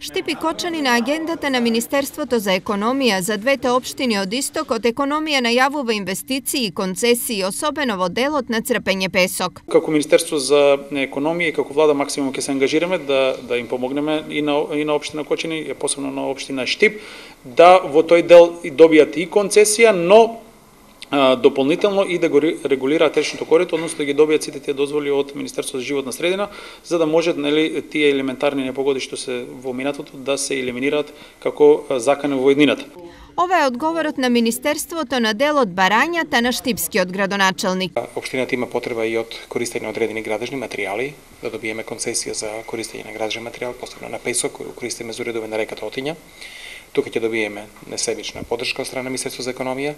Štip и Кочани на агендата на Министерството за економија за двете општини од истокот економија најавува инвестиции и концесии, особено во делот на црпење песок. Како Министерство за економија и како влада максимум ќе се ангажираме да им помогнеме и на општина Кочани, посебно на општина Štip, да во тој дел добијат и концесија, но дополнително и да го регулираат речното корито, односно да ги добијат сите тие дозволи од Министерството за животна средина, за да можат тие елементарни непогоди што се во минатото да се елиминираат како закана во еднината. Ова е одговорот на Министерството на делот барањата на штипскиот градоначелник. Општината има потреба и од користење на одредени градежни материјали, да добиеме концесија за користење на градежен материјал, посебно на песок, кој користиме за уредување на реката Отиња. Тука ќе добиеме несебична поддршка од страна на Министерството за економија.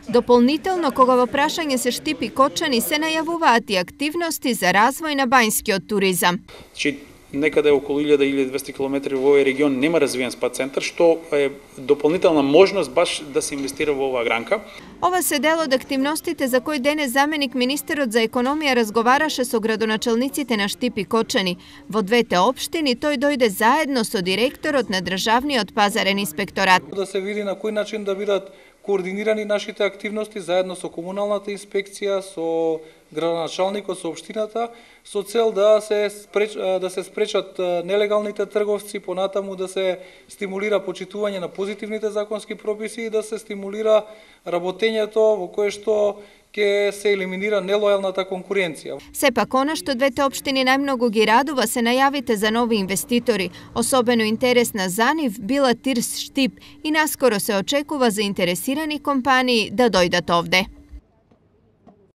Дополнително, кога во прашање се Štip и Кочани, се најавуваат и активности за развој на бањскиот туризам. Некаде околу 1000-1200 км во овој регион нема развиен спа центар, што е дополнителна можност баш да се инвестира во оваа гранка. Ова се дел од активностите за кои денес заменик министерот за економија разговараше со градоначелниците на Štip и Кочани. Во двете општини тој дојде заедно со директорот на државниот пазарен инспекторат. Да се види на кој начин да бидат координирани нашите активности заедно со комуналната инспекција, со градоначалникот, со општината, со цел да се спречат нелегалните трговци, понатаму да се стимулира почитување на позитивните законски прописи и да се стимулира работењето во кое што ќе се елиминира нелојалната конкуренција. Сепак, она што двете општини најмногу ги радува се најавите за нови инвеститори. Особено интересна за нив била ТИРС Štip и наскоро се очекува заинтересирани компании да дојдат овде.